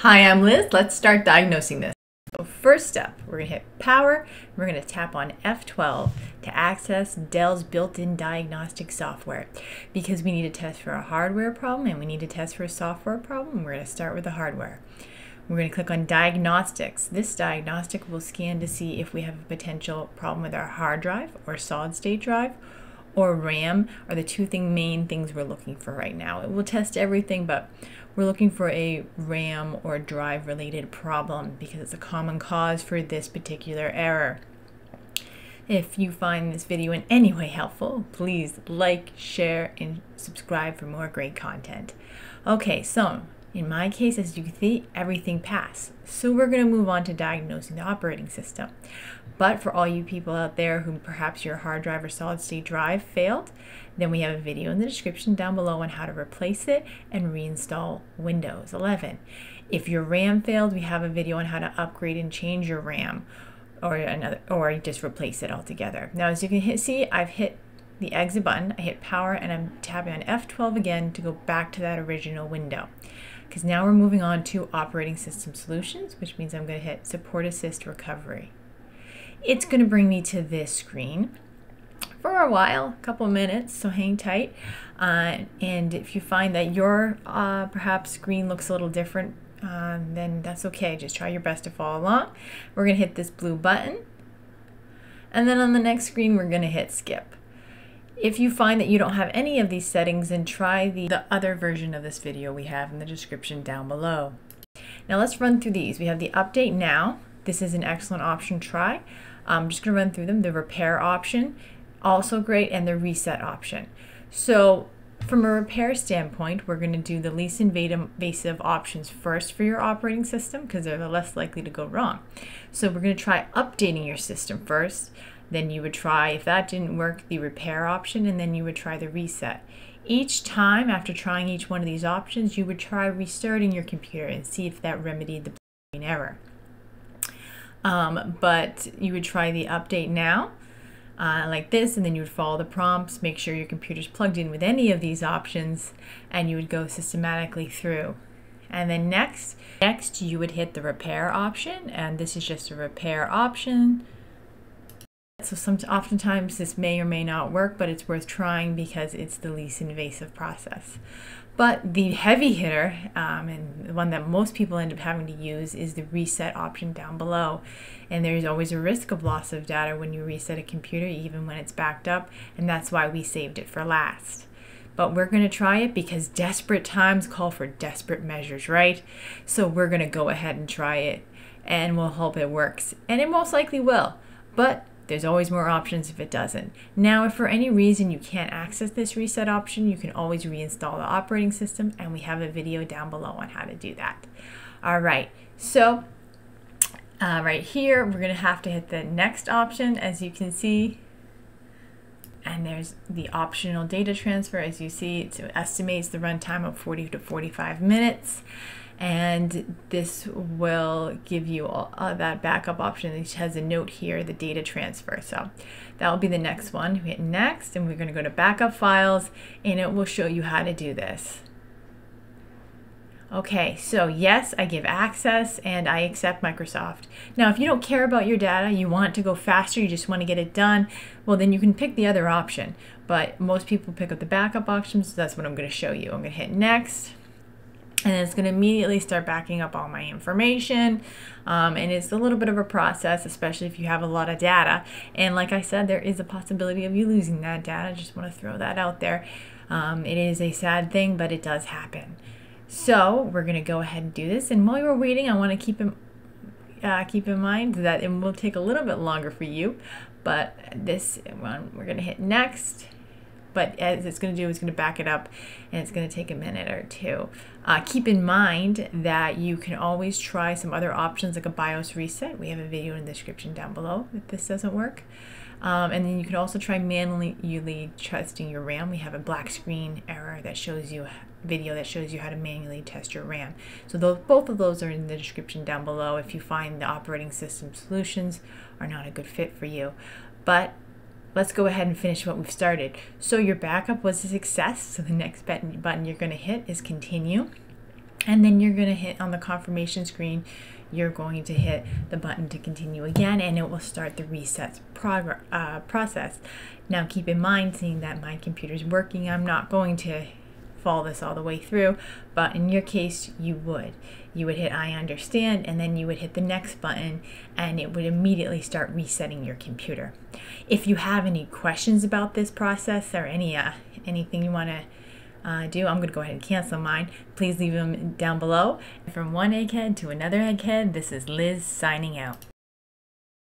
Hi, I'm Liz. Let's start diagnosing this. So first step, we're going to hit power. We're going to tap on F12 to access Dell's built-in diagnostic software because we need to test for a hardware problem and we need to test for a software problem. We're going to start with the hardware. We're going to click on diagnostics. This diagnostic will scan to see if we have a potential problem with our hard drive or solid-state drive or RAM are the two main things we're looking for right now. It will test everything, but we're looking for a RAM or drive related problem because it's a common cause for this particular error. If you find this video in any way helpful, please like, share, and subscribe for more great content. Okay, so in my case, as you can see, everything passed. So we're going to move on to diagnosing the operating system. But for all you people out there who perhaps your hard drive or solid state drive failed, then we have a video in the description down below on how to replace it and reinstall Windows 11. If your RAM failed, we have a video on how to upgrade and change your RAM or just replace it altogether. Now, as you can see, I've hit the exit button, I hit power, and I'm tapping on F12 again to go back to that original window. Because now we're moving on to operating system solutions, which means I'm going to hit support assist recovery. It's going to bring me to this screen for a while, a couple minutes, so hang tight. And if you find that your perhaps screen looks a little different, then that's okay. Just try your best to follow along. We're going to hit this blue button. And then on the next screen, we're going to hit skip. If you find that you don't have any of these settings, then try the other version of this video we have in the description down below. Now let's run through these. We have the update now. This is an excellent option to try. I'm just going to run through them. The repair option, also great, and the reset option. So from a repair standpoint, we're going to do the least invasive options first for your operating system because they're the less likely to go wrong. So we're going to try updating your system first. Then you would try, if that didn't work, the repair option, and then you would try the reset. Each time after trying each one of these options, you would try restarting your computer and see if that remedied the error. But you would try the update now like this, and then you would follow the prompts, make sure your computer's plugged in with any of these options, and you would go systematically through. And then next you would hit the repair option, and this is just a repair option. So oftentimes this may or may not work, but it's worth trying because it's the least invasive process. But the heavy hitter, and the one that most people end up having to use, is the reset option down below. And there's always a risk of loss of data when you reset a computer, even when it's backed up, and that's why we saved it for last. But we're going to try it because desperate times call for desperate measures, right? So we're going to go ahead and try it, and we'll hope it works. And it most likely will, but there's always more options if it doesn't. Now, if for any reason you can't access this reset option, you can always reinstall the operating system, and we have a video down below on how to do that. All right, so right here, we're going to have to hit the next option, as you can see. And there's the optional data transfer. As you see, it estimates the runtime of 40 to 45 minutes. And this will give you that backup option, which has a note here, the data transfer. So that will be the next one. We hit next, and we're going to go to backup files, and it will show you how to do this. Okay, so yes, I give access and I accept Microsoft. Now, if you don't care about your data, you want it to go faster, you just want to get it done, well, then you can pick the other option. But most people pick up the backup option, so that's what I'm going to show you. I'm going to hit next. And it's going to immediately start backing up all my information. And it's a little bit of a process, especially if you have a lot of data. And like I said, there is a possibility of you losing that data. I just want to throw that out there. It is a sad thing, but it does happen. So we're going to go ahead and do this. And while you're waiting, I want to keep in mind that it will take a little bit longer for you. But this one, we're going to hit next. But as it's going to do, it's going to back it up, and it's going to take a minute or two. Keep in mind that you can always try some other options like a BIOS reset. We have a video in the description down below if this doesn't work. And then you can also try manually testing your RAM. We have a black screen error that shows you video that shows you how to manually test your RAM. So both of those are in the description down below if you find the operating system solutions are not a good fit for you. But let's go ahead and finish what we've started. So your backup was a success. So the next button you're going to hit is continue. And then you're going to hit on the confirmation screen, you're going to hit the button to continue again, and it will start the reset process. Now keep in mind, seeing that my computer's working, I'm not going to follow this all the way through, but in your case you would hit I understand, and then you would hit the next button, and it would immediately start resetting your computer. If you have any questions about this process or anything you want to do, I'm going to go ahead and cancel mine. Please leave them down below. From one egghead to another egghead, this is Liz signing out.